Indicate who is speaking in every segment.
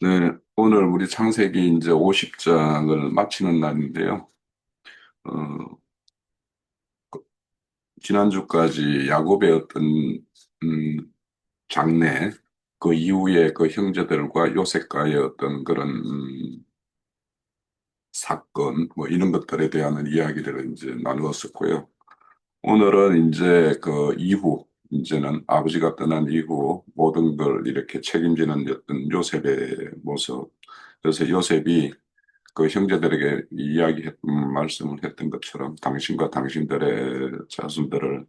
Speaker 1: 네, 오늘 우리 창세기 이제 50장을 마치는 날인데요. 어, 지난주까지 야곱의 어떤, 음, 장래, 그 이후에 그 형제들과 요셉과의 어떤 그런, 사건, 뭐 이런 것들에 대한 이야기들을 이제 나누었었고요. 오늘은 이제 그 이후, 이제는 아버지가 떠난 이후 모든 걸 이렇게 책임지는 어떤 요셉의 모습. 그래서 요셉이 그 형제들에게 말씀을 했던 것처럼 당신과 당신들의 자손들을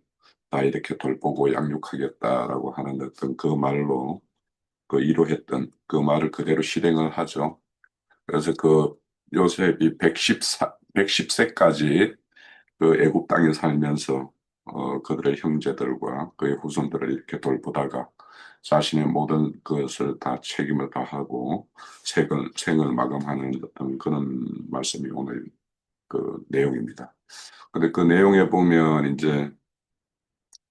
Speaker 1: 다 이렇게 돌보고 양육하겠다라고 하는 어떤 그 말로 그 이루했던 그 말을 그대로 실행을 하죠. 그래서 그 요셉이 110세까지 그 애굽 땅에 살면서 그들의 형제들과 그의 후손들을 이렇게 돌보다가 자신의 모든 것을 다 책임을 다하고 생을 마감하는 어떤 그런 말씀이 오늘 그 내용입니다. 근데 그 내용에 보면 이제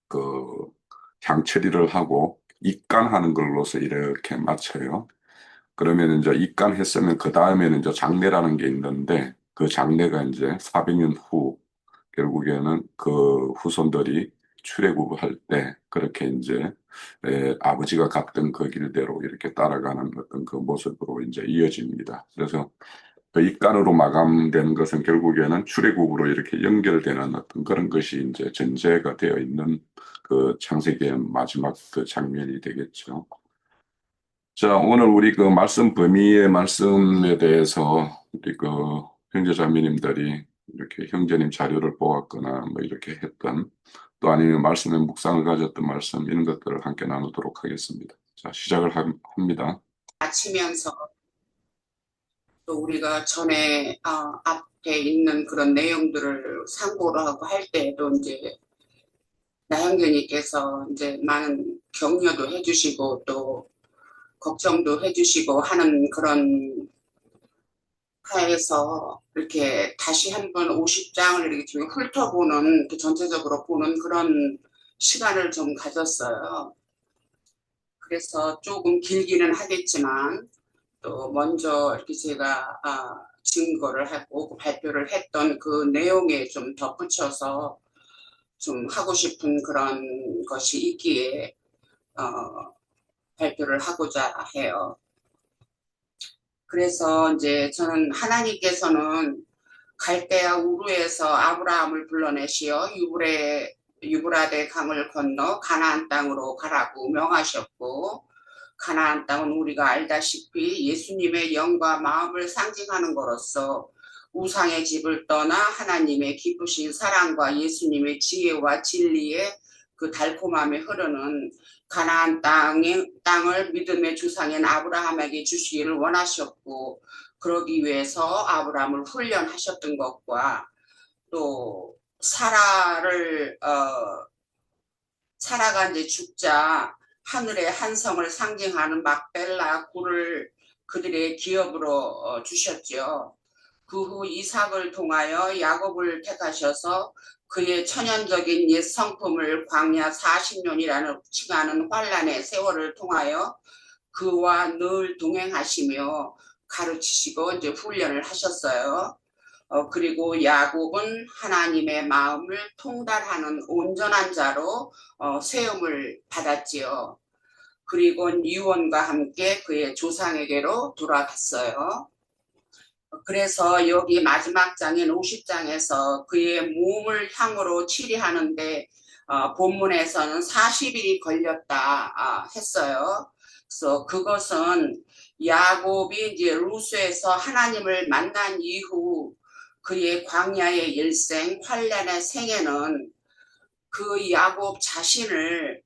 Speaker 1: 그 향처리를 하고 입간하는 걸로서 이렇게 마쳐요. 그러면 이제 입간했으면 그 다음에는 이제 장례라는 게 있는데 그 장례가 이제 400년 후 결국에는 그 후손들이 출애굽할 때 그렇게 이제 아버지가 갔던 그 길대로 이렇게 따라가는 어떤 그 모습으로 이제 이어집니다. 그래서 그 입간으로 마감된 것은 결국에는 출애굽으로 이렇게 연결되는 어떤 그런 것이 이제 전제가 되어 있는 그 창세기의 마지막 그 장면이 되겠죠. 자, 오늘 우리 그 말씀 범위의 말씀에 대해서 우리 그 형제자매님들이 이렇게 형제님 자료를 보았거나 뭐 이렇게 했던 또 아니면 말씀의 묵상을 가졌던 말씀 이런 것들을 함께 나누도록 하겠습니다. 자, 합니다.
Speaker 2: 마치면서 또 우리가 전에 앞에 있는 그런 내용들을 참고를 하고 할 때에도 이제 나형제님께서 이제 많은 격려도 해주시고 또 걱정도 해주시고 하는 그런 하에서 이렇게 다시 한번 50장을 이렇게 좀 훑어보는 전체적으로 보는 그런 시간을 좀 가졌어요. 그래서 조금 길기는 하겠지만 또 먼저 이렇게 제가 증거를 하고 발표를 했던 그 내용에 좀 덧붙여서 좀 하고 싶은 그런 것이 있기에 발표를 하고자 해요. 그래서 이제 저는 하나님께서는 갈대아 우르에서 아브라함을 불러내시어 유브라데 강을 건너 가나안 땅으로 가라고 명하셨고, 가나안 땅은 우리가 알다시피 예수님의 영과 마음을 상징하는 것으로서 우상의 집을 떠나 하나님의 기쁘신 사랑과 예수님의 지혜와 진리의 그 달콤함에 흐르는 가나안 땅을 믿음의 주상인 아브라함에게 주시기를 원하셨고, 그러기 위해서 아브라함을 훈련하셨던 것과 또 사라가 이제 죽자 하늘의 한성을 상징하는 막벨라 굴을 그들의 기업으로 주셨죠. 그 후 이삭을 통하여 야곱을 택하셔서 그의 천연적인 옛 성품을 광야 40년이라는 칭하는 환란의 세월을 통하여 그와 늘 동행하시며 가르치시고 이제 훈련을 하셨어요. 그리고 야곱은 하나님의 마음을 통달하는 온전한 자로 세움을 받았지요. 그리고 유언과 함께 그의 조상에게로 돌아갔어요. 그래서 여기 마지막 장인 50장에서 그의 몸을 향으로 치리하는데 본문에서는 40일이 걸렸다 했어요. 그래서 그것은 야곱이 이제 루스에서 하나님을 만난 이후 그의 광야의 일생, 환란의 생애는 그 야곱 자신을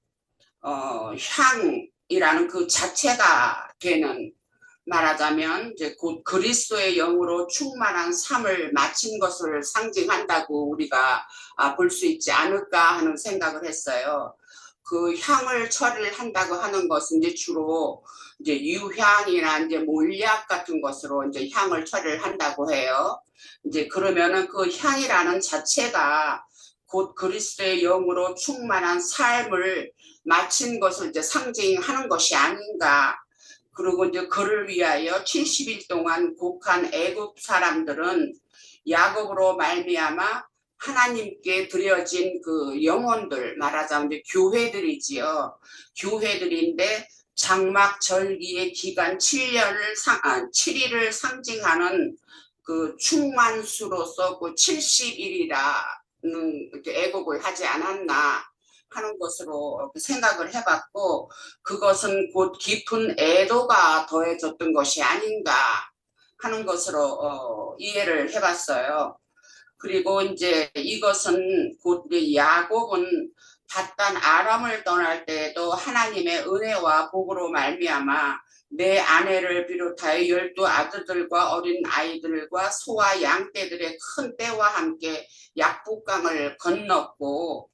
Speaker 2: 향이라는 그 자체가 되는, 말하자면 이제 곧 그리스도의 영으로 충만한 삶을 마친 것을 상징한다고 우리가 볼 수 있지 않을까 하는 생각을 했어요. 그 향을 처리를 한다고 하는 것은 이제 주로 이제 유향이나 이제 몰약 같은 것으로 이제 향을 처리를 한다고 해요. 이제 그러면은 그 향이라는 자체가 곧 그리스도의 영으로 충만한 삶을 마친 것을 이제 상징하는 것이 아닌가 그리고 이제 그를 위하여 70일 동안 곡한 애굽 사람들은 야곱으로 말미암아 하나님께 드려진 그 영혼들, 말하자면 이제 교회들이지요. 교회들인데 장막 절기의 기간 7일을 상징하는 그 충만수로서 그 70일이라는 애곡을 하지 않았나 하는 것으로 생각을 해봤고, 그것은 곧 깊은 애도가 더해졌던 것이 아닌가 하는 것으로 이해를 해봤어요. 그리고 이제 이것은 곧 야곱은 바단 아람을 떠날 때에도 하나님의 은혜와 복으로 말미암아 내 아내를 비롯하여 12 아들들과 어린 아이들과 소와 양떼들의 큰 떼와 함께 약북강을 건넜고,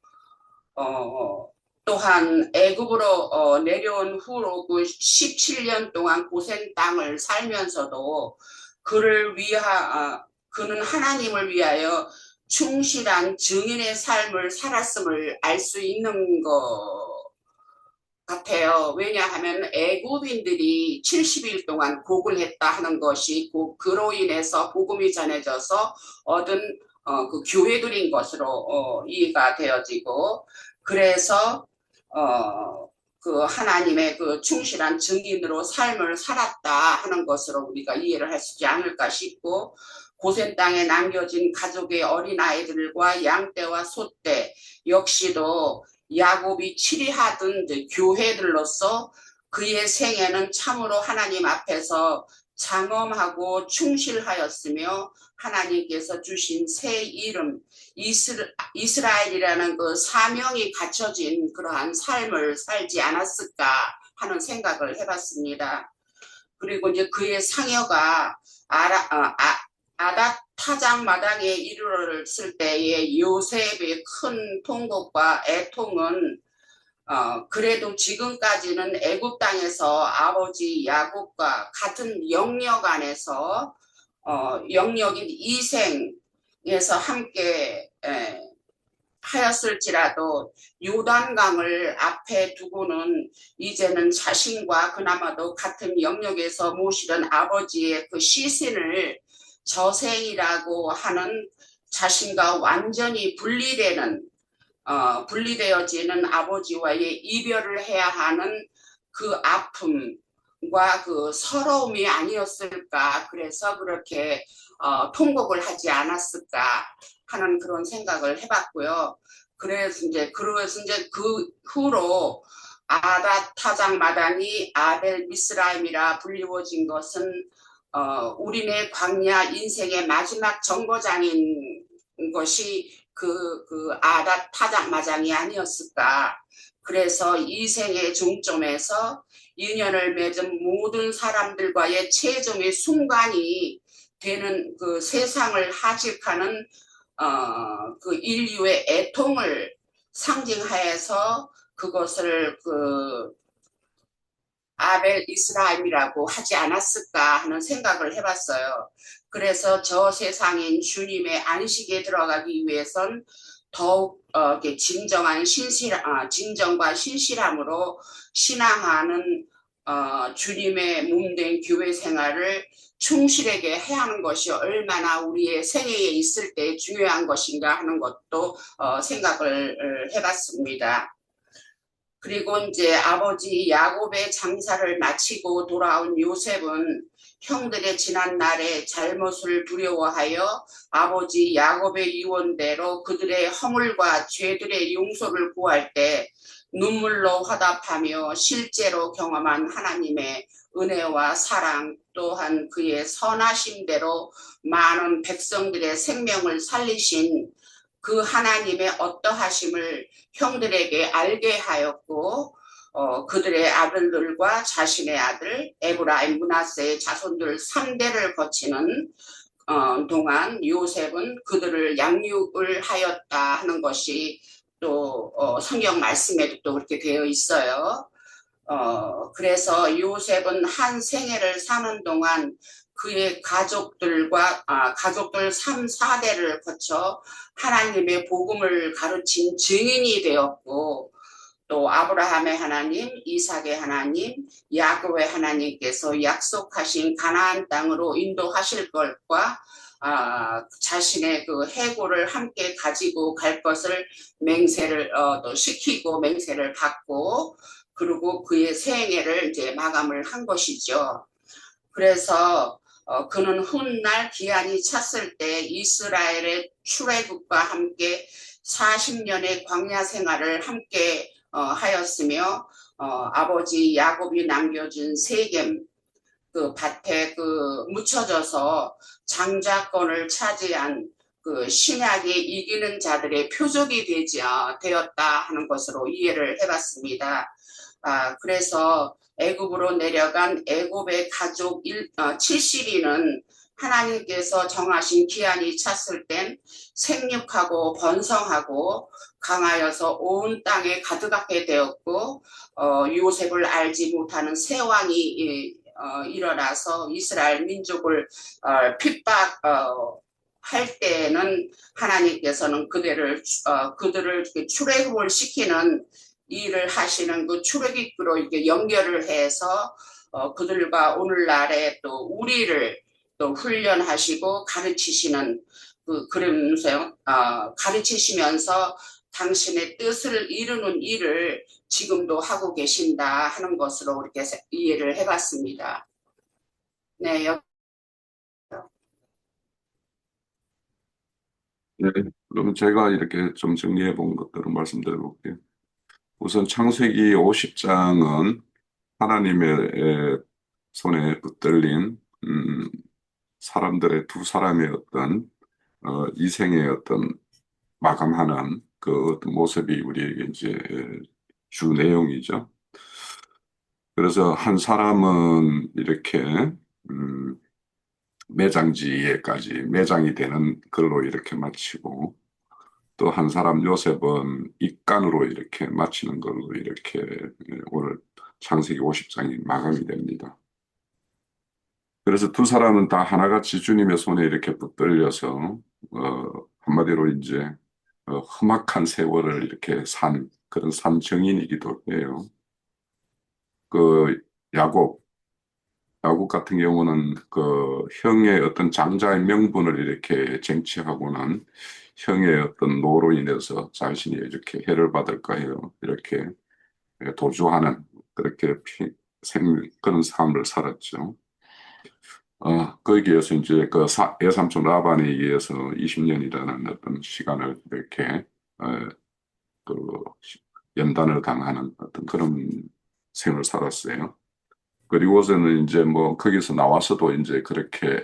Speaker 2: 또한 애굽으로 내려온 후로 그 17년 동안 고센 땅을 살면서도 그는 하나님을 위하여 충실한 증인의 삶을 살았음을 알 수 있는 것 같아요. 왜냐하면 애굽인들이 70일 동안 곡을 했다 하는 것이 그로 인해서 복음이 전해져서 얻은 그 교회들인 것으로 이해가 되어지고, 그래서 그 하나님의 그 충실한 증인으로 삶을 살았다 하는 것으로 우리가 이해를 할 수 있지 않을까 싶고, 고센 땅에 남겨진 가족의 어린아이들과 양떼와 소떼 역시도 야곱이 치리하던 교회들로서 그의 생애는 참으로 하나님 앞에서 장엄하고 충실하였으며, 하나님께서 주신 새 이름 이스라엘이라는 그 사명이 갖춰진 그러한 삶을 살지 않았을까 하는 생각을 해봤습니다. 그리고 이제 그의 상여가 아닷 타작 마당에 이르렀을 때의 요셉의 큰 통곡과 애통은 그래도 지금까지는 애굽 땅에서 아버지 야곱과 같은 영역 안에서 영역인 이생에서 함께 하였을지라도 요단강을 앞에 두고는 이제는 자신과 그나마도 같은 영역에서 모시던 아버지의 그 시신을 저생이라고 하는 자신과 완전히 분리되어지는 아버지와의 이별을 해야 하는 그 아픔과 그 서러움이 아니었을까, 그래서 그렇게 통곡을 하지 않았을까 하는 그런 생각을 해봤고요. 그래서 이제 그 후로 아닷 타작 마당이 아벨 미스라임이라 불리워진 것은 우리네 광야 인생의 마지막 정거장인 것이 그 아닷 타작 마당이 아니었을까. 그래서 이 생의 종점에서 인연을 맺은 모든 사람들과의 최종의 순간이 되는 그 세상을 하직하는 그 인류의 애통을 상징하여서 그것을 그 아벨 이스라엘이라고 하지 않았을까 하는 생각을 해봤어요. 그래서 저 세상인 주님의 안식에 들어가기 위해선 더욱 진정과 신실함으로 신앙하는 주님의 몸된 교회 생활을 충실하게 해야 하는 것이 얼마나 우리의 생애에 있을 때 중요한 것인가 하는 것도 생각을 해봤습니다. 그리고 이제 아버지 야곱의 장사를 마치고 돌아온 요셉은 형들의 지난 날의 잘못을 두려워하여 아버지 야곱의 유언대로 그들의 허물과 죄들의 용서를 구할 때 눈물로 화답하며 실제로 경험한 하나님의 은혜와 사랑, 또한 그의 선하심대로 많은 백성들의 생명을 살리신 그 하나님의 어떠하심을 형들에게 알게 하였고, 그들의 아들들과 자신의 아들 에브라임 므낫세의 자손들 3대를 거치는 동안 요셉은 그들을 양육을 하였다 하는 것이 또 성경 말씀에도 또 그렇게 되어 있어요. 그래서 요셉은 한 생애를 사는 동안 그의 가족들 3, 4대를 거쳐 하나님의 복음을 가르친 증인이 되었고, 또 아브라함의 하나님, 이삭의 하나님, 야곱의 하나님께서 약속하신 가나안 땅으로 인도하실 것과 자신의 그 해골을 함께 가지고 갈 것을 맹세를 또 시키고 맹세를 받고 그리고 그의 생애를 이제 마감을 한 것이죠. 그래서 그는 훗날 기한이 찼을 때 이스라엘의 출애굽과 함께 40년의 광야 생활을 함께 하였으며 아버지 야곱이 남겨준 세겜 그 밭에 그 묻혀져서 장자권을 차지한 그 신약이 이기는 자들의 표적이 되었다 하는 것으로 이해를 해봤습니다. 그래서 애굽으로 내려간 애굽의 가족 70인은 하나님께서 정하신 기한이 찼을 땐 생육하고 번성하고 강하여서 온 땅에 가득하게 되었고 요셉을 알지 못하는 새 왕이 일어나서 이스라엘 민족을 핍박할 때는 하나님께서는 그들을 출애굽을 시키는 일을 하시는 그 출애굽으로 이렇게 연결을 해서 그들과 오늘날에 또 우리를 또 훈련하시고 가르치시는 그러면서 가르치시면서 당신의 뜻을 이루는 일을 지금도 하고 계신다 하는 것으로 이렇게 이해를 해봤습니다. 네,
Speaker 1: 네, 그러면 제가 이렇게 좀 정리해 본 것들을 말씀드려 볼게요. 우선 창세기 50장은 하나님의 손에 붙들린 사람들의 두 사람의 어떤 이생의 어떤 마감하는 그 어떤 모습이 우리에게 이제 주 내용이죠. 그래서 한 사람은 이렇게 음, 매장지에까지 매장이 되는 걸로 이렇게 마치고 또 한 사람 요셉은 입간으로 이렇게 마치는 걸로 이렇게 오늘 창세기 50장이 마감이 됩니다. 그래서 두 사람은 다 하나같이 주님의 손에 이렇게 붙들려서 한마디로 이제 험악한 세월을 이렇게 산 그런 산 증인이기도 해요. 그 야곱 야곱 같은 경우는 그 형의 어떤 장자의 명분을 이렇게 쟁취하고는 형의 어떤 노로 인해서 자신이 이렇게 해를 받을까 해요. 이렇게 도주하는 그렇게 그런 삶을 살았죠. 거기에서 이제 그 외삼촌 라반에 의해서 20년이라는 어떤 시간을 이렇게 어, 그 연단을 당하는 어떤 그런 생을 살았어요. 그리고서는 이제 뭐 거기서 나와서도 이제 그렇게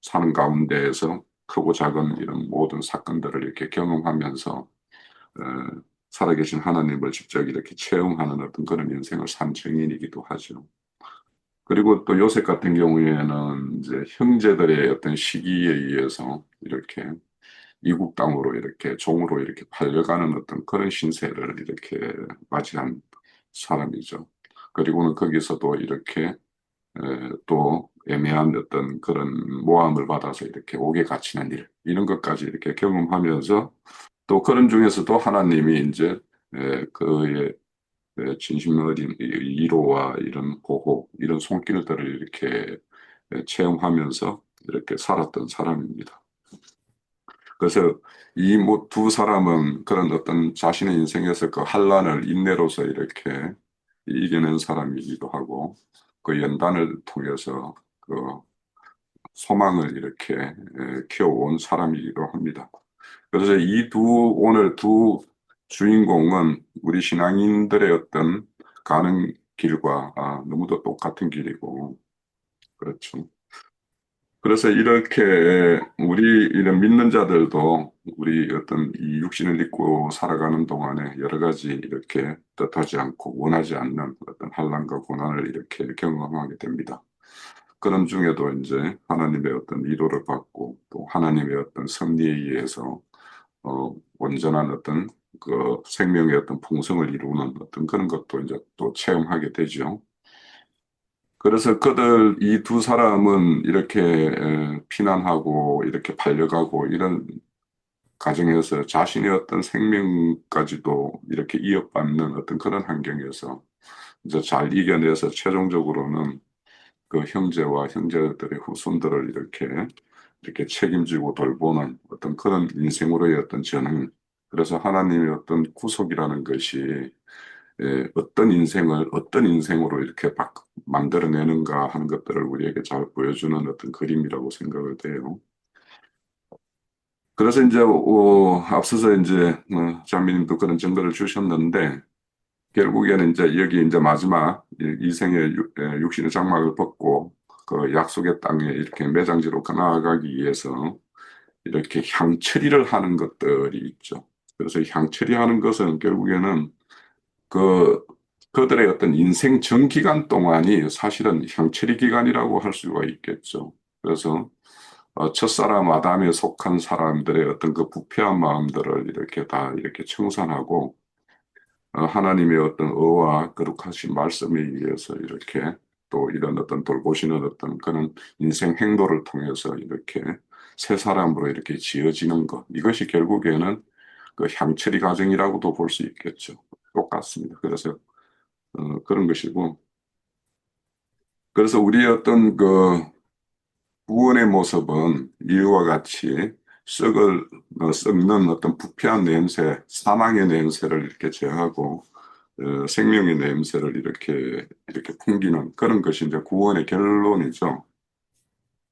Speaker 1: 사는 가운데에서 크고 작은 이런 모든 사건들을 이렇게 경험하면서 살아계신 하나님을 직접 이렇게 체험하는 어떤 그런 인생을 산 증인이기도 하죠. 그리고 또 요셉 같은 경우에는 이제 형제들의 어떤 시기에 의해서 이렇게 이국 땅으로 이렇게 종으로 이렇게 팔려가는 어떤 그런 신세를 이렇게 맞이한 사람이죠. 그리고는 거기서도 이렇게 또 애매한 어떤 그런 모함을 받아서 이렇게 옥에 갇히는 일, 이런 것까지 이렇게 경험하면서 또 그런 중에서도 하나님이 이제 그의 진심 어린 위로와 이런 보호, 이런 손길들을 이렇게 체험하면서 이렇게 살았던 사람입니다. 그래서 이 두 사람은 그런 어떤 자신의 인생에서 그 환란을 인내로서 이렇게 이겨낸 사람이기도 하고 그 연단을 통해서 그 소망을 이렇게 키워온 사람이기도 합니다. 그래서 오늘 두 주인공은 우리 신앙인들의 어떤 가는 길과 너무도 똑같은 길이고, 그렇죠. 그래서 이렇게 우리 이런 믿는 자들도 우리 어떤 이 육신을 입고 살아가는 동안에 여러 가지 이렇게 뜻하지 않고 원하지 않는 어떤 환난과 고난을 이렇게 경험하게 됩니다. 그런 중에도 이제 하나님의 어떤 위로를 받고 또 하나님의 어떤 섭리에 의해서 온전한 어떤 그 생명의 어떤 풍성을 이루는 어떤 그런 것도 이제 또 체험하게 되죠. 그래서 이 두 사람은 이렇게 피난하고 이렇게 팔려가고 이런 가정에서 자신의 어떤 생명까지도 이렇게 이어받는 어떤 그런 환경에서 이제 잘 이겨내서 최종적으로는 그 형제와 형제들의 후손들을 이렇게 책임지고 돌보는 어떤 그런 인생으로의 어떤 전환. 그래서 하나님의 어떤 구속이라는 것이 어떤 인생을 어떤 인생으로 이렇게 만들어내는가 하는 것들을 우리에게 잘 보여주는 어떤 그림이라고 생각을 해요. 그래서 이제 앞서서 이제 장미님도 그런 증거를 주셨는데 결국에는 이제 여기 이제 마지막 이 생의 육신의 장막을 벗고 그 약속의 땅에 이렇게 매장지로 나아가기 위해서 이렇게 향처리를 하는 것들이 있죠. 그래서 향처리 하는 것은 결국에는 그 그들의 어떤 인생 전 기간 동안이 사실은 향처리 기간이라고 할 수가 있겠죠. 그래서 첫사람 아담에 속한 사람들의 어떤 그 부패한 마음들을 이렇게 다 이렇게 청산하고 하나님의 어떤 의와 거룩하신 말씀에 의해서 이렇게 또 이런 어떤 돌보시는 어떤 그런 인생 행도를 통해서 이렇게 새 사람으로 이렇게 지어지는 것. 이것이 결국에는 그 향처리 과정이라고도 볼 수 있겠죠. 똑같습니다. 그래서 그런 것이고. 그래서 우리의 어떤 그 구원의 모습은 이와 같이 썩는 어떤 부패한 냄새, 사망의 냄새를 이렇게 제하고 생명의 냄새를 이렇게 풍기는 그런 것이 이제 구원의 결론이죠.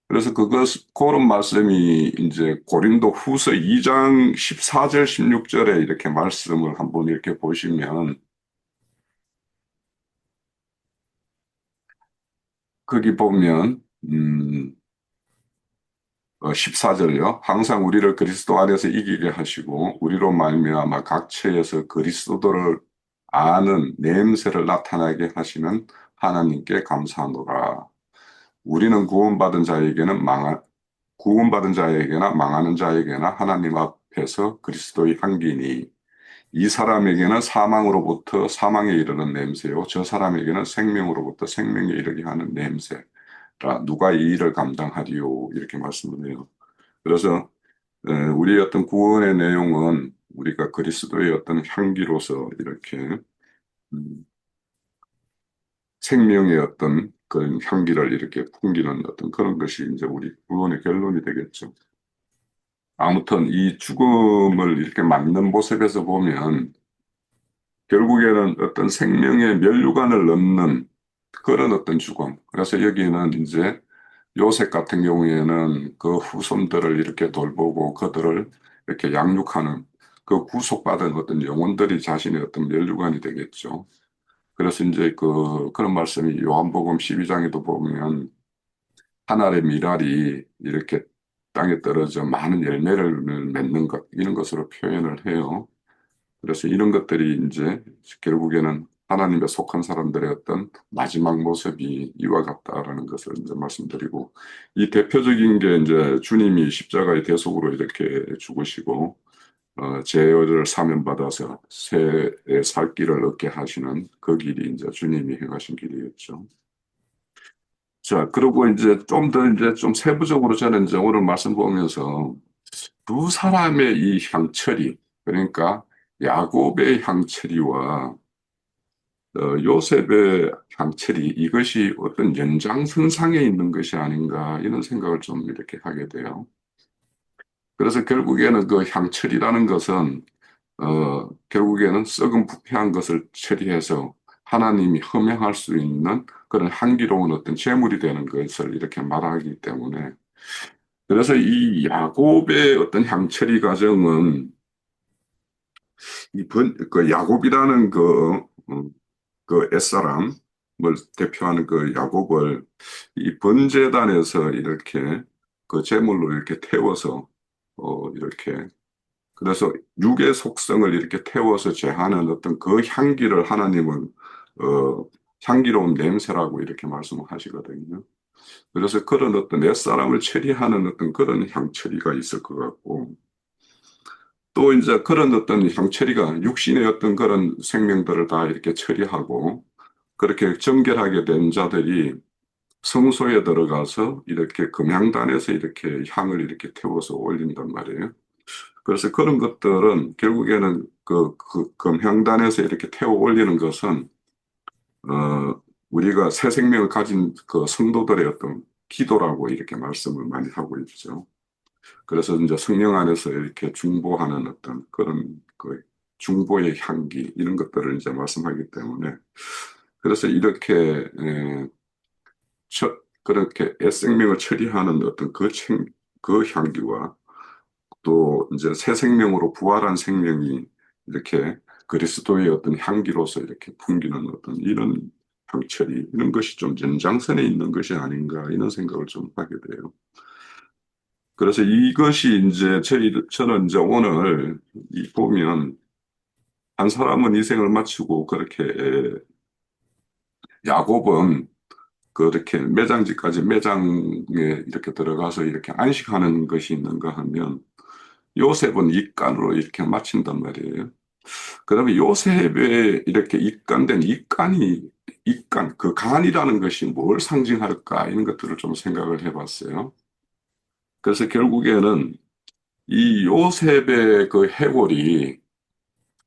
Speaker 1: 그래서 그런 말씀이 이제 고린도 후서 2장 14절, 16절에 이렇게 말씀을 한번 이렇게 보시면 거기 보면, 14절요. 항상 우리를 그리스도 안에서 이기게 하시고 우리로 말미암아 각처에서 그리스도를 아는 냄새를 나타나게 하시는 하나님께 감사하노라. 우리는 구원받은 자에게나 망하는 자에게나 하나님 앞에서 그리스도의 향기니 이 사람에게는 사망으로부터 사망에 이르는 냄새요 저 사람에게는 생명으로부터 생명에 이르게 하는 냄새라. 누가 이 일을 감당하리요 이렇게 말씀을 해요. 그래서 우리의 어떤 구원의 내용은 우리가 그리스도의 어떤 향기로서 이렇게 음, 생명의 어떤 그런 향기를 이렇게 풍기는 어떤 그런 것이 이제 우리 구원의 결론이 되겠죠. 아무튼 이 죽음을 이렇게 맞는 모습에서 보면 결국에는 어떤 생명의 면류관을 넣는 그런 어떤 죽음. 그래서 여기는 이제 요셉 같은 경우에는 그 후손들을 이렇게 돌보고 그들을 이렇게 양육하는 그 구속받은 어떤 영혼들이 자신의 어떤 면류관이 되겠죠. 그래서 이제 그런 말씀이 요한복음 12장에도 보면 하늘의 미랄이 이렇게 땅에 떨어져 많은 열매를 맺는 것, 이런 것으로 표현을 해요. 그래서 이런 것들이 이제 결국에는 하나님의 속한 사람들의 어떤 마지막 모습이 이와 같다라는 것을 이제 말씀드리고, 이 대표적인 게 이제 주님이 십자가의 대속으로 이렇게 죽으시고, 죄를 사면받아서 새의 살 길을 얻게 하시는 그 길이 이제 주님이 행하신 길이었죠. 자, 그리고 이제 좀 더 이제 좀 세부적으로 저는 이제 오늘 말씀 보면서 두 사람의 이 향처리, 그러니까 야곱의 향처리와 요셉의 향처리, 이것이 어떤 연장선상에 있는 것이 아닌가 이런 생각을 좀 이렇게 하게 돼요. 그래서 결국에는 그 향처리라는 것은 결국에는 썩은 부패한 것을 처리해서 하나님이 흠양할 수 있는 그런 향기로운 어떤 제물이 되는 것을 이렇게 말하기 때문에 그래서 이 야곱의 어떤 향처리 과정은 그 야곱이라는 그 옛사람을 대표하는 그 야곱을 이 번제단에서 이렇게 그 제물로 이렇게 태워서 이렇게 그래서 육의 속성을 이렇게 태워서 제하는 어떤 그 향기를 하나님은 향기로운 냄새라고 이렇게 말씀을 하시거든요. 그래서 그런 어떤 옛사람을 처리하는 어떤 그런 향처리가 있을 것 같고 또 이제 그런 어떤 향처리가 육신의 어떤 그런 생명들을 다 이렇게 처리하고 그렇게 정결하게 된 자들이 성소에 들어가서 이렇게 금향단에서 이렇게 향을 이렇게 태워서 올린단 말이에요. 그래서 그런 것들은 결국에는 그 금향단에서 이렇게 태워 올리는 것은, 우리가 새 생명을 가진 그 성도들의 어떤 기도라고 이렇게 말씀을 많이 하고 있죠. 그래서 이제 성령 안에서 이렇게 중보하는 어떤 그런 그 중보의 향기 이런 것들을 이제 말씀하기 때문에 그래서 이렇게 그렇게 애생명을 처리하는 어떤 그 향기와 또 이제 새 생명으로 부활한 생명이 이렇게 그리스도의 어떤 향기로서 이렇게 풍기는 어떤 이런 향처리 이런 것이 좀 연장선에 있는 것이 아닌가 이런 생각을 좀 하게 돼요. 그래서 이것이 이제 저는 이제 오늘 보면 한 사람은 인생을 마치고 그렇게 야곱은 그렇게 매장지까지 매장에 이렇게 들어가서 이렇게 안식하는 것이 있는가 하면 요셉은 입간으로 이렇게 마친단 말이에요. 그러면 요셉의 이렇게 입간된 입간, 그 간이라는 것이 뭘 상징할까 이런 것들을 좀 생각을 해봤어요. 그래서 결국에는 이 요셉의 그 해골이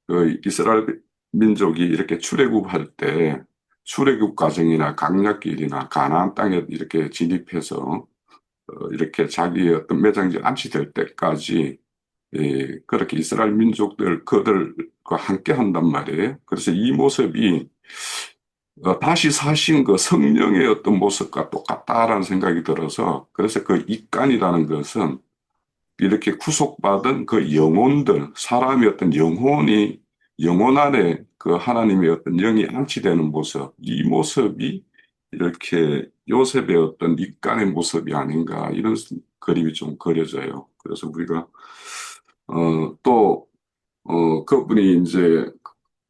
Speaker 1: 그 이스라엘 민족이 이렇게 출애굽할 때 출애굽 과정이나 강약길이나 가나안 땅에 이렇게 진입해서 이렇게 자기의 어떤 매장지 안치될 때까지 그렇게 이스라엘 민족들 그들과 함께 한단 말이에요. 그래서 이 모습이 다시 사신 그 성령의 어떤 모습과 똑같다라는 생각이 들어서 그래서 그 입간이라는 것은 이렇게 구속받은 그 영혼들, 사람의 어떤 영혼 안에 그 하나님의 어떤 영이 안치되는 모습, 이 모습이 이렇게 요셉의 어떤 입간의 모습이 아닌가, 이런 그림이 좀 그려져요. 그래서 우리가, 그분이 이제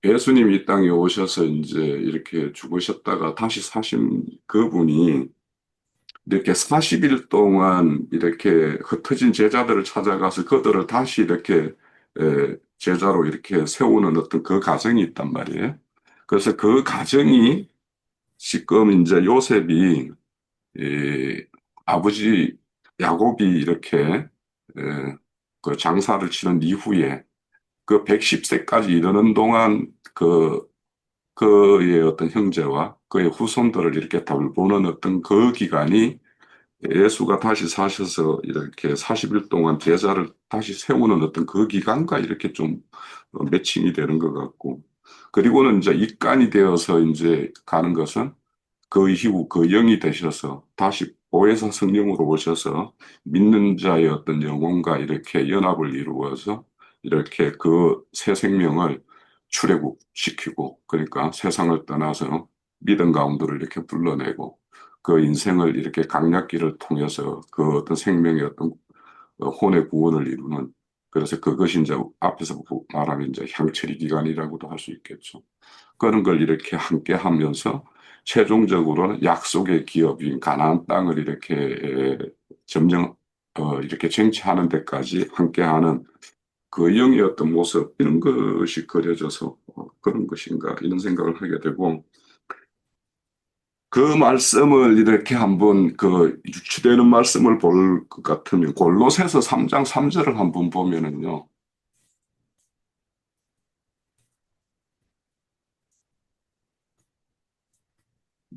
Speaker 1: 예수님이 이 땅에 오셔서 이제 이렇게 죽으셨다가 다시 사신 그분이 이렇게 40일 동안 이렇게 흩어진 제자들을 찾아가서 그들을 다시 이렇게 제자로 이렇게 세우는 어떤 그 과정이 있단 말이에요. 그래서 그 과정이 지금 이제 요셉이 아버지 야곱이 이렇게 그 장사를 치른 이후에 그 110세까지 이르는 동안 그의 어떤 형제와 그의 후손들을 이렇게 돌보는 어떤 그 기간이 예수가 다시 사셔서 이렇게 40일 동안 제자를 다시 세우는 어떤 그 기간과 이렇게 좀 매칭이 되는 것 같고, 그리고는 이제 입간이 되어서 이제 가는 것은 그 이후 그 영이 되셔서 다시 보혜사 성령으로 오셔서 믿는 자의 어떤 영혼과 이렇게 연합을 이루어서 이렇게 그 새 생명을 출애굽시키고 그러니까 세상을 떠나서 믿음 가운데를 이렇게 불러내고 그 인생을 이렇게 강약기를 통해서 그 어떤 생명의 어떤 혼의 구원을 이루는 그래서 그것이 이제 앞에서 말하면 이제 향처리 기간이라고도 할 수 있겠죠. 그런 걸 이렇게 함께 하면서 최종적으로는 약속의 기업인 가나안 땅을 이렇게 점령 이렇게 쟁취하는 데까지 함께하는 그 영의 어떤 모습 이런 것이 그려져서 그런 것인가 이런 생각을 하게 되고 그 말씀을 이렇게 한번 그 유추되는 말씀을 볼 것 같으면 골로새서 3장 3절을 한번 보면은요.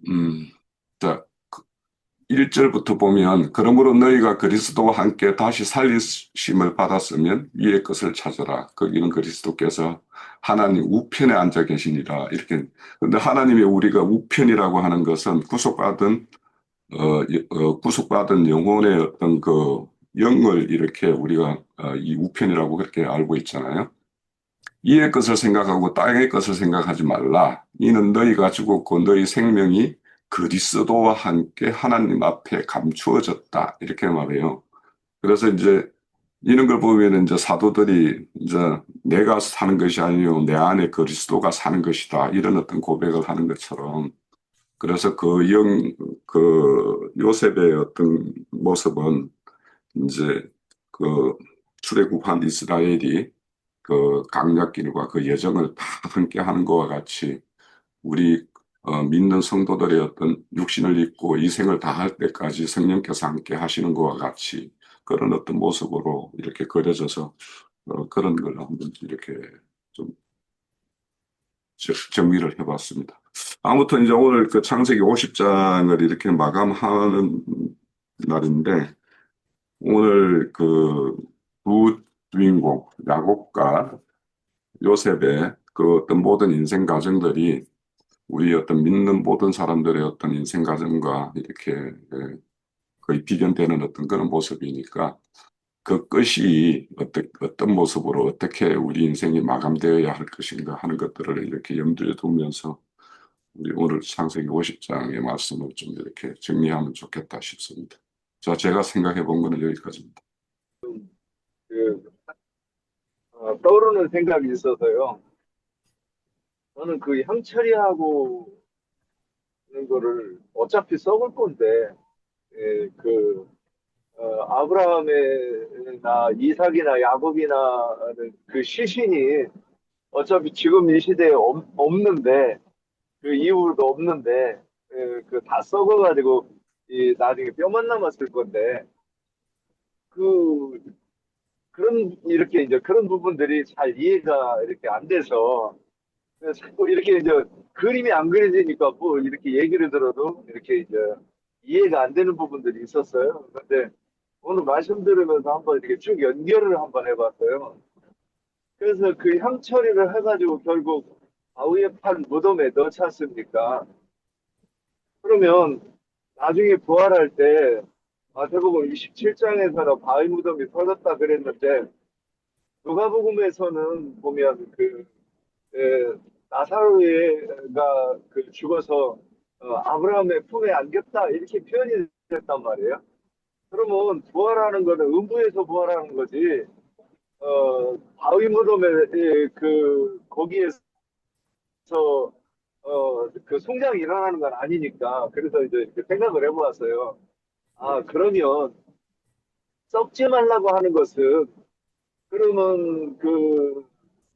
Speaker 1: 음, 자, 1절부터 보면 그러므로 너희가 그리스도와 함께 다시 살리심을 받았으면 위의 것을 찾아라. 거기는 그리스도께서 하나님 우편에 앉아 계시니라. 이렇게 근데 하나님의 우리가 우편이라고 하는 것은 구속받은 영혼의 어떤 그 영을 이렇게 우리가 이 우편이라고 그렇게 알고 있잖아요. 이의 것을 생각하고 땅의 것을 생각하지 말라. 이는 너희가 죽었고 너희 생명이 그리스도와 함께 하나님 앞에 감추어졌다. 이렇게 말해요. 그래서 이제 이런 걸 보면 이제 사도들이 이제 내가 사는 것이 아니요 내 안에 그리스도가 사는 것이다. 이런 어떤 고백을 하는 것처럼 그래서 그 요셉의 어떤 모습은 이제 그 출애굽한 이스라엘이 그 강약길과 그 여정을 다 함께 하는 것과 같이 우리 믿는 성도들의 어떤 육신을 입고 이 생을 다할 때까지 성령께서 함께 하시는 것과 같이 그런 어떤 모습으로 이렇게 그려져서 그런 걸 한번 이렇게 좀 정리를 해봤습니다. 아무튼 이제 오늘 그 창세기 50장을 이렇게 마감하는 날인데, 오늘 그 두 주인공, 야곱과 요셉의 그 어떤 모든 인생 과정들이 우리 어떤 믿는 모든 사람들의 어떤 인생 과정과 이렇게 거의 비견되는 어떤 그런 모습이니까 그 끝이 어떤 모습으로 어떻게 우리 인생이 마감되어야 할 것인가 하는 것들을 이렇게 염두에 두면서 우리 오늘 창세기 50장의 말씀을 좀 이렇게 정리하면 좋겠다 싶습니다. 자, 제가 생각해 본 거는 여기까지입니다.
Speaker 3: 그, 떠오르는 생각이 있어서요. 저는 그 향처리하고 있는 거를 어차피 썩을 건데, 예, 아브라함이나 이삭이나 야곱이나 그 시신이 어차피 지금 이 시대에 없는데, 그 이후로도 없는데, 그 다 썩어가지고 나중에 뼈만 남았을 건데, 그, 이렇게 이제 그런 부분들이 잘 이해가 이렇게 안 돼서, 자꾸 이렇게 이제 그림이 안 그려지니까 뭐 이렇게 얘기를 들어도 이렇게 이제 이해가 안 되는 부분들이 있었어요. 근데 오늘 말씀 들으면서 한번 이렇게 쭉 연결을 한번 해봤어요. 그래서 그 향 처리를 해가지고 결국 바위에 판 무덤에 넣지 않습니까? 그러면 나중에 부활할 때 마태복음 27장에서는 바위 무덤이 터졌다 그랬는데 누가복음에서는 보면 에, 나사로가 그 죽어서 아브라함의 품에 안겼다 이렇게 표현이 됐단 말이에요. 그러면 부활하는 거는 음부에서 부활하는 거지. 바위 무덤에 거기에서 그 송장이 일어나는 건 아니니까 그래서 이제 이렇게 생각을 해보았어요. 아 그러면 썩지 말라고 하는 것은 그러면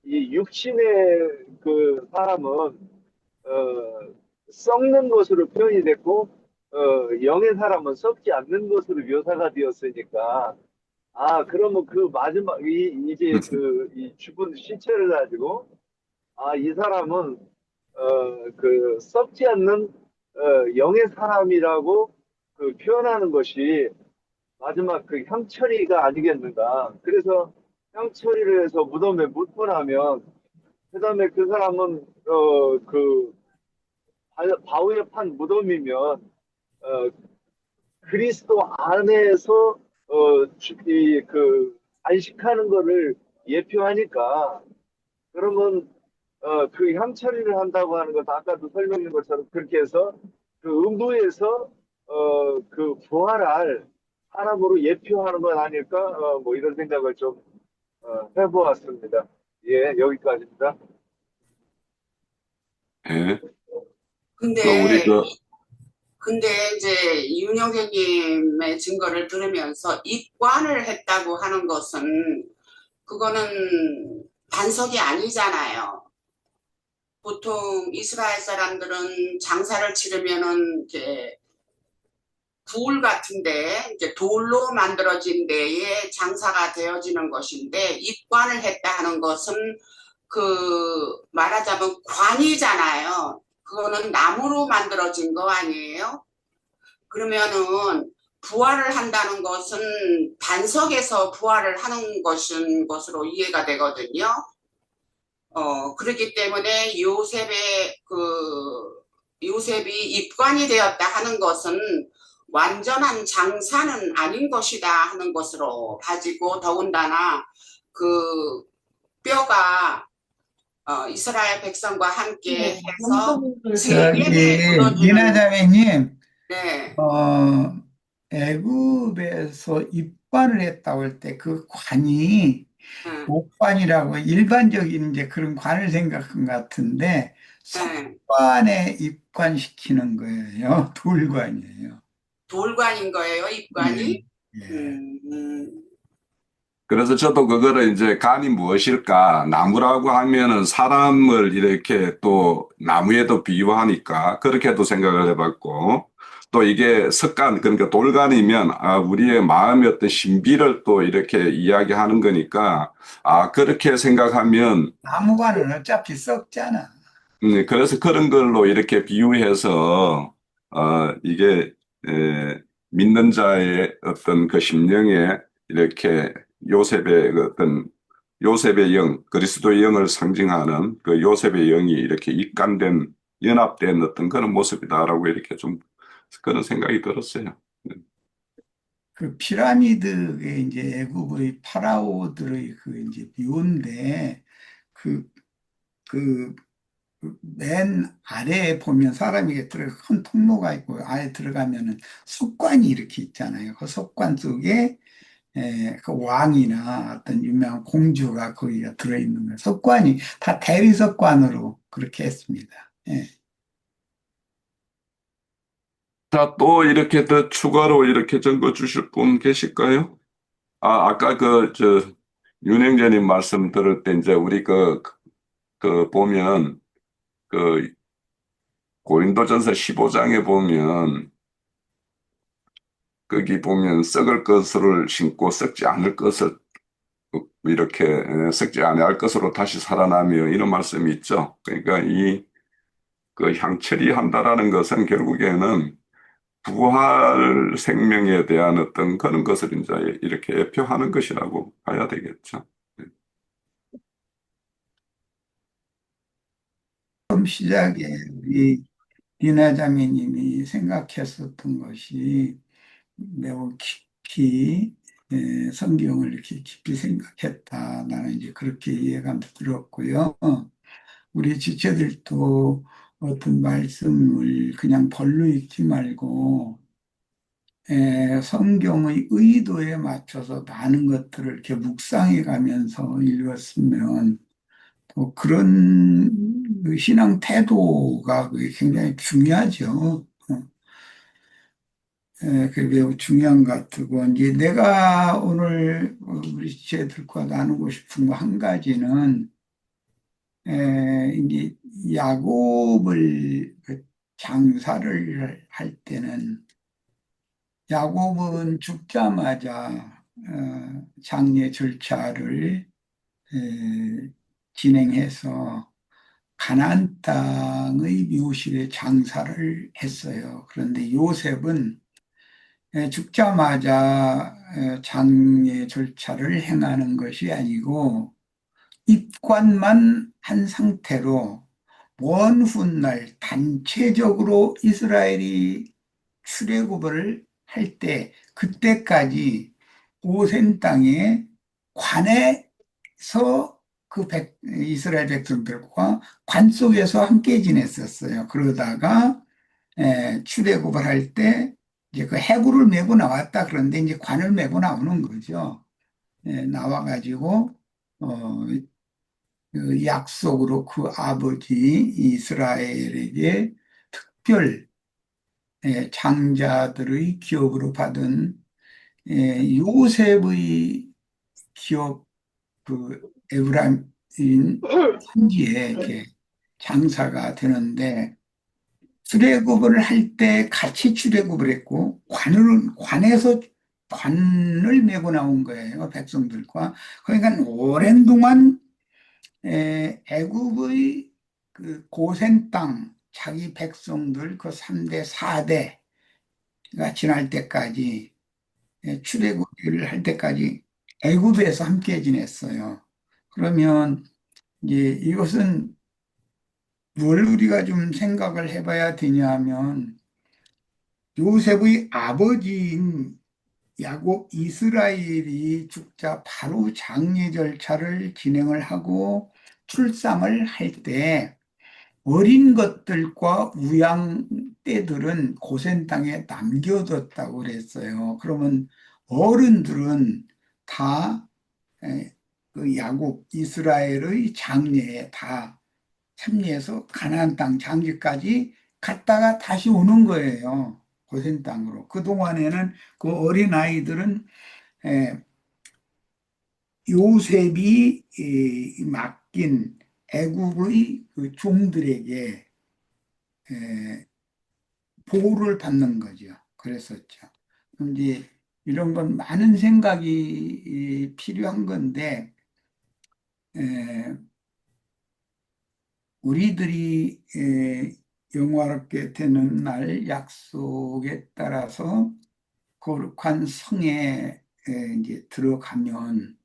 Speaker 3: 이 육신의 그 사람은 썩는 것으로 표현이 됐고 영의 사람은 썩지 않는 것으로 묘사가 되었으니까 아 그러면 그 마지막 이제 이 죽은 시체를 가지고 아 이 사람은 그 썩지 않는 영의 사람이라고 그 표현하는 것이 마지막 그 향처리가 아니겠는가. 그래서 향처리를 해서 무덤에 묻고 나면 그다음에 그 사람은 바위에 판 무덤이면 그리스도 안에서 안식하는 거를 예표하니까 그러면 그 향처리를 한다고 하는 것도 아까도 설명한 것처럼 그렇게 해서 그 음부에서 그 부활할 사람으로 예표하는 건 아닐까 뭐 이런 생각을 좀 해보았습니다. 예, 여기까지입니다.
Speaker 1: 예. 우리
Speaker 2: 근데 이제 이윤영 선생님의 증거를 들으면서 입관을 했다고 하는 것은 그거는 반석이 아니잖아요. 보통 이스라엘 사람들은 장사를 치르면은 이제 부울 같은데 이제 돌로 만들어진 데에 장사가 되어지는 것인데 입관을 했다 하는 것은 그 말하자면 관이잖아요. 그거는 나무로 만들어진 거 아니에요? 그러면은 부활을 한다는 것은 반석에서 부활을 하는 것으로 이해가 되거든요. 그렇기 때문에 요셉이 입관이 되었다 하는 것은 완전한 장사는 아닌 것이다 하는 것으로 봐지고 더군다나 그 뼈가 이스라엘 백성과 함께 해서 세겜에
Speaker 4: 저기
Speaker 2: 묻어주는
Speaker 4: 이나자매님
Speaker 2: 네,
Speaker 4: 애굽에서 입관을 했다고 할 때 그 관이
Speaker 2: 네,
Speaker 4: 옥관이라고 일반적인 이제 그런 관을 생각한 것 같은데
Speaker 2: 네.
Speaker 4: 석관에 입관시키는 거예요. 돌관이에요.
Speaker 2: 돌관인 거예요,
Speaker 4: 예,
Speaker 2: 입관이?
Speaker 4: 예.
Speaker 1: 그래서 저도 그거를 이제 간이 무엇일까? 나무라고 하면은 사람을 이렇게 또 나무에도 비유하니까 그렇게도 생각을 해봤고, 또 이게 석간, 그러니까 돌간이면, 우리의 마음의 어떤 신비를 또 이렇게 이야기하는 거니까, 그렇게 생각하면,
Speaker 4: 나무관은 어차피 썩잖아.
Speaker 1: 그래서 그런 걸로 이렇게 비유해서, 이게, 믿는 자의 어떤 그 심령에 이렇게 요셉의 그 어떤 요셉의 영, 그리스도의 영을 상징하는 그 요셉의 영이 이렇게 입간된, 연합된 어떤 그런 모습이다라고 이렇게 좀 그런 생각이 들었어요.
Speaker 4: 그 피라미드의 이제 애국의 파라오들의 그 이제 묘인데 그, 그, 맨 아래에 보면 사람이 이렇게 들어가 큰 통로가 있고 아래 들어가면은 석관이 이렇게 있잖아요. 그 석관 속에 그 왕이나 어떤 유명한 공주가 거기가 들어있는 거예요. 석관이 다 대리석관으로 그렇게 했습니다. 예.
Speaker 1: 자, 또 이렇게 더 추가로 이렇게 적어 주실 분 계실까요? 아까 윤행자님 말씀 들을 때 이제 우리 보면 그 고린도전서 15장에 보면 거기 보면 썩을 것을 신고 썩지 않을 것을 이렇게 썩지 아니할 것으로 다시 살아나며 이런 말씀이 있죠. 그러니까 이 그 향처리 한다라는 것은 결국에는 부활 생명에 대한 어떤 그런 것을 이제 이렇게 예표하는 것이라고 봐야 되겠죠.
Speaker 4: 처음 시작에 우리 리나 자매님이 생각했었던 것이 매우 깊이 성경을 이렇게 깊이 생각했다. 나는 이제 그렇게 이해가 들었고요. 우리 지체들도 어떤 말씀을 그냥 벌로 읽지 말고 성경의 의도에 맞춰서 많은 것들을 이렇게 묵상해 가면서 읽었으면 또 그런 그 신앙 태도가 그게 굉장히 중요하죠. 그게 매우 야한 것 같고, 이제 내가 오늘 우리 지체들과 나누고 싶은 거 한 가지는, 이제 야곱을 그 장사를 할 때는, 야곱은 죽자마자 장례 절차를 진행해서 가나안 땅의 묘실에 장사를 했어요. 그런데 요셉은 죽자마자 장례 절차를 행하는 것이 아니고 입관만 한 상태로 먼 훗날 단체적으로 이스라엘이 출애굽을 할 때 그때까지 고센 땅에 관에서 이스라엘 백성들과 관 속에서 함께 지냈었어요. 그러다가 출애굽을 할 때 이제 그 해구를 메고 나왔다. 그런데 이제 관을 메고 나오는 거죠. 나와가지고 어, 그 약속으로 그 아버지 이스라엘에게 특별 장자들의 기업으로 받은 요셉의 기업 그 에브라임 산지에 이렇게 장사가 되는데 출애굽을 할 때 같이 출애굽을 했고 관을 메고 나온 거예요. 백성들과. 그러니까 오랜 동안 애굽의 그 고센 땅 자기 백성들 그 3대 4대가 지날 때까지 출애굽을 할 때까지 애굽에서 함께 지냈어요. 그러면 이제 이것은 뭘 우리가 좀 생각을 해봐야 되냐면 요셉의 아버지인 야곱 이스라엘이 죽자 바로 장례 절차를 진행을 하고 출상을 할 때 어린 것들과 우양 떼들은 고센 땅에 남겨뒀다고 그랬어요. 그러면 어른들은 다 그 야곱 이스라엘의 장례에 다 참여해서 가나안 땅 장지까지 갔다가 다시 오는 거예요. 고센 땅으로. 그동안에는 그 어린 아이들은 요셉이 맡긴 애굽의 그 종들에게 보호를 받는 거죠. 그랬었죠. 그럼 이제 이런 건 많은 생각이 필요한 건데, 에, 우리들이 영화롭게 되는 날 약속에 따라서 거룩한 성에 이제 들어가면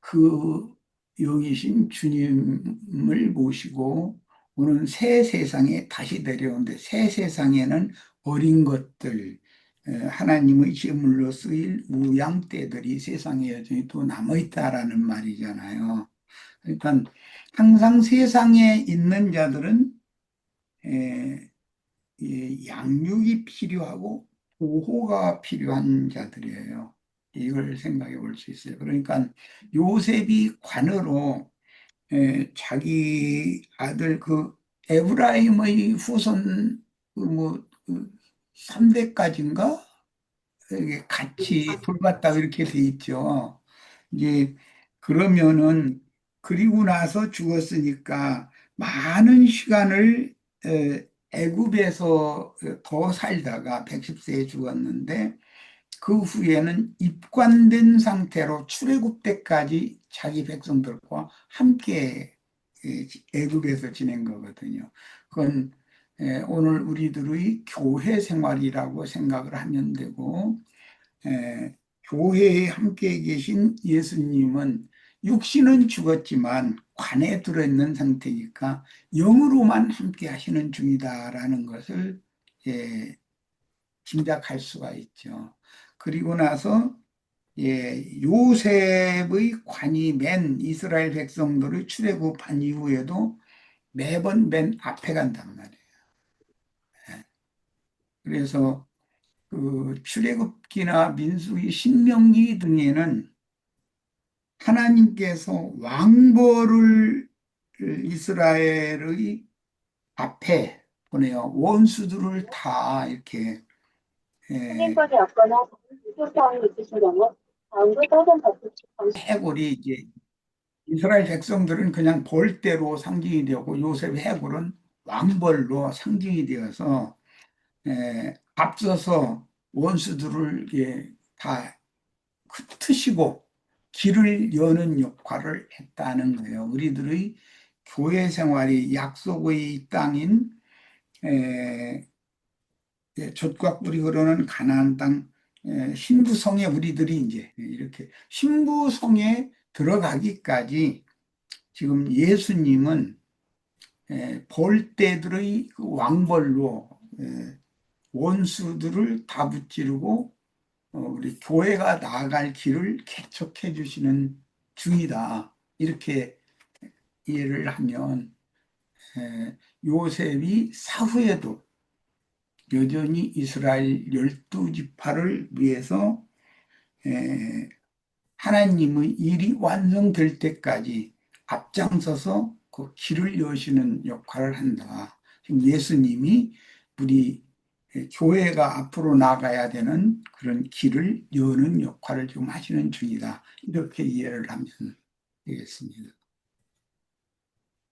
Speaker 4: 그 영이신 주님을 모시고 오는 새 세상에 다시 내려오는데, 새 세상에는 어린 것들, 하나님의 제물로 쓰일 우양떼들이 세상에 여전히 또 남아있다라는 말이잖아요. 그러니까 항상 세상에 있는 자들은 이 양육이 필요하고 보호가 필요한 자들이에요. 이걸 생각해 볼 수 있어요. 그러니까 요셉이 관으로 자기 아들 그 에브라임의 후손 그뭐 3대까지인가 이게 같이 돌봤다고 이렇게 돼 있죠. 이제 그러면은 그리고 나서 죽었으니까 많은 시간을 애굽에서 더 살다가 110세에 죽었는데, 그 후에는 입관된 상태로 출애굽 때까지 자기 백성들과 함께 애굽에서 지낸 거거든요. 그건 오늘 우리들의 교회 생활이라고 생각을 하면 되고, 교회에 함께 계신 예수님은 육신은 죽었지만 관에 들어있는 상태니까 영으로만 함께 하시는 중이다라는 것을 짐작할 수가 있죠. 그리고 나서 요셉의 관이 맨 이스라엘 백성들을 출애굽한 이후에도 매번 맨 앞에 간단 말이에요. 그래서 그 출애굽기나 민수기, 신명기 등에는 하나님께서 왕벌을 이스라엘의 앞에 보내요. 원수들을 다 이렇게
Speaker 5: 손님분이 없거나 무슨 사항이 있으시다면 다음과 다른 버튼
Speaker 4: 해골이 이제 이스라엘 백성들은 그냥 벌대로 상징이 되고 요셉의 해골은 왕벌로 상징이 되어서 앞서서 원수들을 다 흩으시고 길을 여는 역할을 했다는 거예요. 우리들의 교회 생활이 약속의 땅인 젖과 꿀이 흐르는 가나안 땅 신부성에 우리들이 이제 이렇게 신부성에 들어가기까지 지금 예수님은 벌떼들의 그 왕벌로 원수들을 다 무찌르고 우리 교회가 나아갈 길을 개척해 주시는 중이다. 이렇게 이해를 하면 요셉이 사후에도 여전히 이스라엘 12지파를 위해서 하나님의 일이 완성될 때까지 앞장서서 그 길을 여시는 역할을 한다. 지금 예수님이 우리 교회가 앞으로 나가야 되는 그런 길을 여는 역할을 지금 하시는 중이다. 이렇게 이해를 하면 되겠습니다.